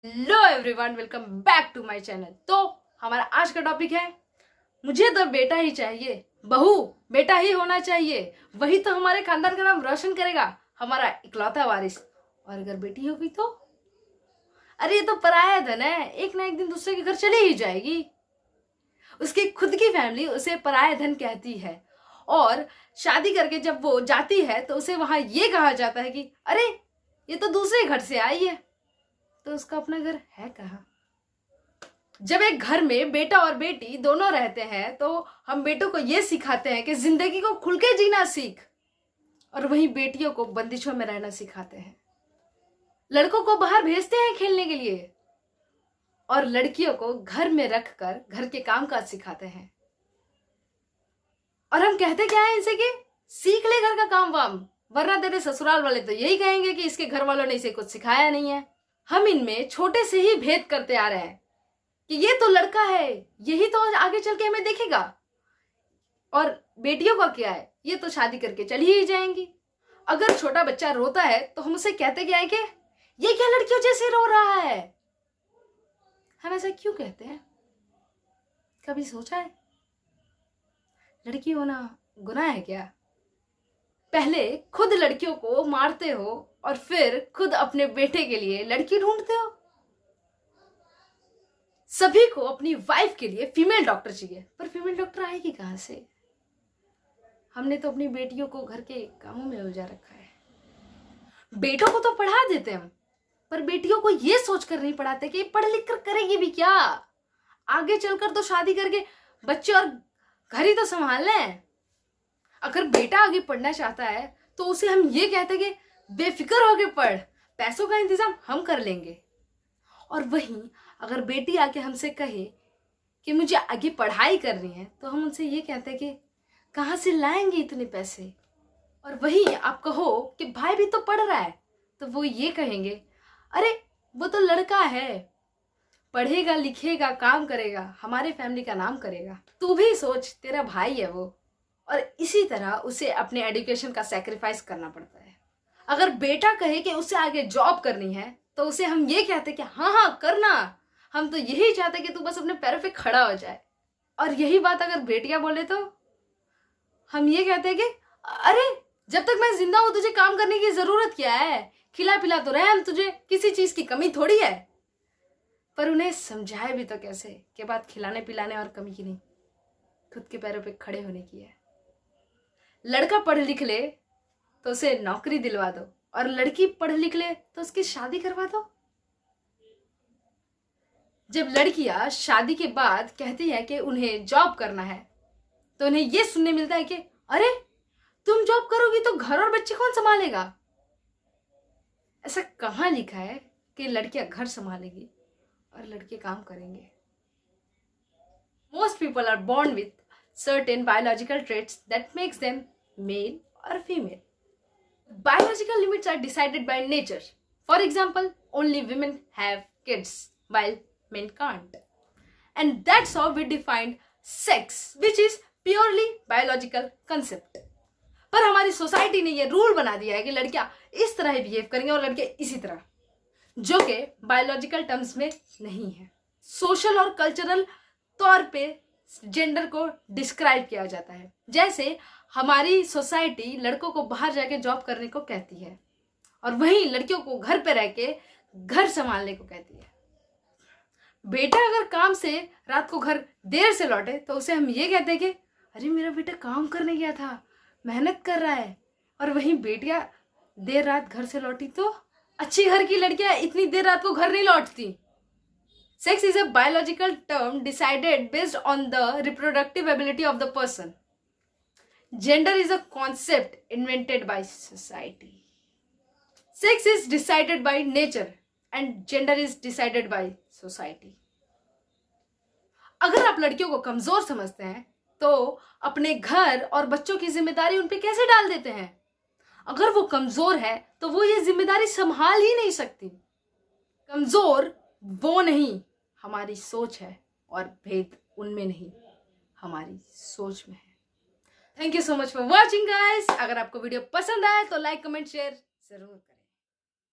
Hello everyone, welcome back to my channel. तो हमारा आज का टॉपिक है, मुझे तो बेटा ही चाहिए, बहू बेटा ही होना चाहिए, वही तो हमारे खानदान का नाम रोशन करेगा, हमारा इकलौता वारिस। और अगर बेटी होगी तो अरे ये तो पराया धन है, एक ना एक दिन दूसरे के घर चली ही जाएगी। उसकी खुद की फैमिली उसे पराया धन कहती है और शादी करके जब वो जाती है तो उसे वहां ये कहा जाता है कि अरे ये तो दूसरे घर से आई है, तो उसका अपना घर है कहाँ। जब एक घर में बेटा और बेटी दोनों रहते हैं तो हम बेटों को ये सिखाते हैं कि जिंदगी को खुल के जीना सीख, और वहीं बेटियों को बंदिशों में रहना सिखाते हैं। लड़कों को बाहर भेजते हैं खेलने के लिए और लड़कियों को घर में रखकर घर के काम काज सिखाते हैं। और हम कहते क्या है इनसे कि सीख ले घर का काम वाम, वरना तेरे ससुराल वाले तो यही कहेंगे कि इसके घर वालों ने इसे कुछ सिखाया नहीं है। हम इनमें छोटे से ही भेद करते आ रहे हैं कि ये तो लड़का है, यही तो आगे चल के हमें देखेगा, और बेटियों का क्या है, ये तो शादी करके चली ही जाएंगी। अगर छोटा बच्चा रोता है तो हम उसे कहते क्या है कि ये क्या लड़कियों जैसे रो रहा है। हम ऐसा क्यों कहते हैं, कभी सोचा है? लड़की होना गुनाह है क्या? पहले खुद लड़कियों को मारते हो और फिर खुद अपने बेटे के लिए लड़की ढूंढते हो। सभी को अपनी वाइफ के लिए फीमेल डॉक्टर चाहिए, पर फीमेल डॉक्टर आएगी कहां से? हमने तो अपनी बेटियों को घर के कामों में उलझा रखा है। बेटों को तो पढ़ा देते हम, पर बेटियों को यह सोचकर नहीं पढ़ाते कि पढ़ लिख कर करेगी भी क्या। आगे चलकर तो शादी करके बच्चे और घर ही तो संभाल लें। अगर बेटा आगे पढ़ना चाहता है तो उसे हम ये कहते कि बेफिक्र होके पढ़, पैसों का इंतजाम हम कर लेंगे। और वहीं अगर बेटी आके हमसे कहे कि मुझे आगे पढ़ाई करनी है तो हम उनसे ये कहते हैं कि कहाँ से लाएंगे इतने पैसे। और वहीं आप कहो कि भाई भी तो पढ़ रहा है, तो वो ये कहेंगे अरे वो तो लड़का है, पढ़ेगा लिखेगा काम करेगा, हमारे फैमिली का नाम करेगा। तू भी सोच, तेरा भाई है वो। और इसी तरह उसे अपने एजुकेशन का सैक्रिफाइस करना पड़ता है। अगर बेटा कहे कि उसे आगे जॉब करनी है तो उसे हम ये कहते कि हाँ हाँ करना, हम तो यही चाहते कि तू बस अपने पैरों पे खड़ा हो जाए। और यही बात अगर बेटियां बोले तो हम ये कहते हैं कि अरे जब तक मैं जिंदा हूं तुझे काम करने की जरूरत क्या है, खिला पिला तो रहे हम तुझे, किसी चीज की कमी थोड़ी है। पर उन्हें समझाए भी तो कैसे कि बात खिलाने पिलाने और कमी की नहीं, खुद के पैरों पे खड़े होने की है। लड़का पढ़ लिख ले तो उसे नौकरी दिलवा दो, और लड़की पढ़ लिख ले तो उसकी शादी करवा दो। जब लड़कियां शादी के बाद कहती है कि उन्हें जॉब करना है तो उन्हें यह सुनने मिलता है कि अरे तुम जॉब करोगी तो घर और बच्चे कौन संभालेगा। ऐसा कहां लिखा है कि लड़कियां घर संभालेगी और लड़के काम करेंगे? Most people are born with certain biological traits that makes them male or female. Biological limits are decided by nature. For example, only women have kids while men can't. And that's how we defined sex, which is purely biological concept. पर हमारी society ने ये rule बना दिया है कि लड़कियां इस तरह ही बिहेव करेंगे और लड़के इसी तरह, जो कि बायोलॉजिकल टर्म्स में नहीं है। सोशल और कल्चरल तौर पे जेंडर को डिस्क्राइब किया जाता है। जैसे हमारी सोसाइटी लड़कों को बाहर जाके जॉब करने को कहती है और वहीं लड़कियों को घर पे रह के घर संभालने को कहती है। बेटा अगर काम से रात को घर देर से लौटे तो उसे हम ये कहते हैं कि अरे मेरा बेटा काम करने गया था, मेहनत कर रहा है। और वहीं बेटियां देर रात घर से लौटी तो अच्छी घर की लड़कियां इतनी देर रात को घर नहीं लौटती। Sex is a biological term decided based on the reproductive ability of the person. Gender is a concept invented by society. Sex is decided by nature and gender is decided by society. अगर आप लड़कियों को कमजोर समझते हैं तो अपने घर और बच्चों की जिम्मेदारी उन पे कैसे डाल देते हैं? अगर वो कमजोर है तो वो ये जिम्मेदारी संभाल ही नहीं सकती। कमजोर वो नहीं, हमारी सोच है, और भेद उनमें नहीं, हमारी सोच में है। Thank you so much for watching guys. अगर आपको वीडियो पसंद आए तो लाइक कमेंट शेयर जरूर।